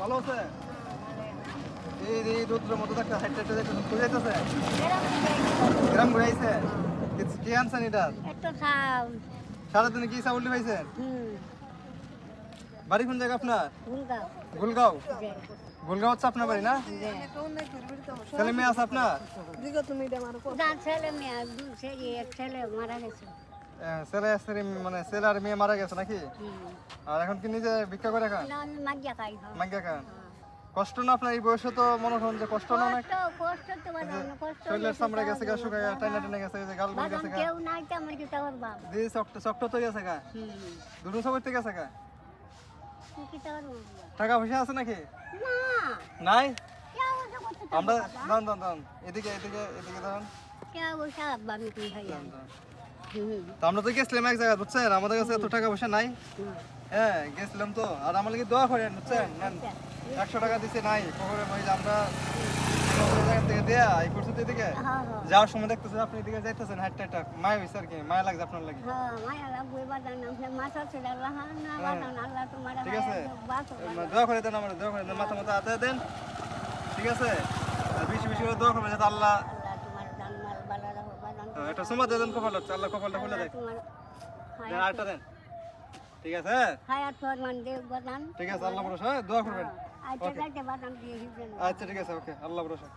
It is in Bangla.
ভালো আছে? এই রোদ্রের মধ্যে একটা হাইট টাইট দেখতে খুঁজে যাইতেছে। গ্রাম ঘুরে আইছে। কি আনছেন এটা? একটু খাও। সারাদিনে কি চাউল পাইছেন? বাড়ি কোন জায়গা আপনার? গুলগাঁও। গুলগাঁও। জি। গুলগাঁও হচ্ছে আপনার বাড়ি না? জি। ছেলে মেয়ে আছে আপনার? যার ছেলে মেয়ে দু ছেলে এক ছেলে মারা গেছে। ছেলে মানে ছেলে আর মেয়ে মারা গেছে নাকি? আর এখন কি নিজে ভিক্ষা করে খান? না আমি মাগিয়া খাই। মাগিয়া খান? কষ্ট না আপনার এই বয়সে তো মনে করেন যে কষ্ট না অনেক? কষ্ট তো বাদাম কষ্ট। শরীরের চামড়া গেছে গা শুকায় টাইনা টাইনা গেছে যে গাল গুল গেছে গা। কেউ নাই তো আমার কি তাওর বাপ। দিয়ে চক্ট তো গেছে গা। দুটো সব থেকে গেছে গা। কি তাওর বাপ। টাকা পয়সা আছে নাকি? না। নাই? কেউ ওটা করতে পারে আমরা না। দান এদিকে দান। কেউ ওটা বামি কি হয়। তো আমরা তো গেছিলাম এক জায়গায় বুঝছেন, আমাদের কাছে এত টাকা পয়সা নাই। হ্যাঁ গেছিলাম তো, আর আমার লাগে দোয়া করেন বুঝছেন। 100 টাকা দিছে নাই পুকুরে মই আমরা জায়গা থেকে দেয়া এই করছি এদিকে যাওয়ার সময় দেখতেছেন আপনি এদিকে যাইতেছেন হাইট টাইট মায়া হইছে আর কি, মায়া লাগছে আপনার লাগে। হ্যাঁ মায়া লাগবে বাদান নামে মাথা ছিল আল্লাহ না বাদান আল্লাহ তোমার ঠিক আছে বাসো দোয়া করে দেন, আমার দোয়া করে দেন, মাথা হাতে দেন ঠিক আছে। আর বেশি বেশি করে দোয়া করবেন যাতে আল্লাহ আল্লাহ তোমার জানমাল বালা রাখো বাদান একটা সময় দেন কপাল হচ্ছে, আল্লাহ কপালটা খুলে দেয়। তোমার দেন আরেকটা দেন ঠিক আছে। হায়াত ফরমান দেব বাদান ঠিক আছে আল্লাহ ভরসা, দোয়া করবেন। আচ্ছা যাইতে বাদান দিয়ে হিজেন আচ্ছা ঠিক আছে ওকে আল্লাহ ভরসা।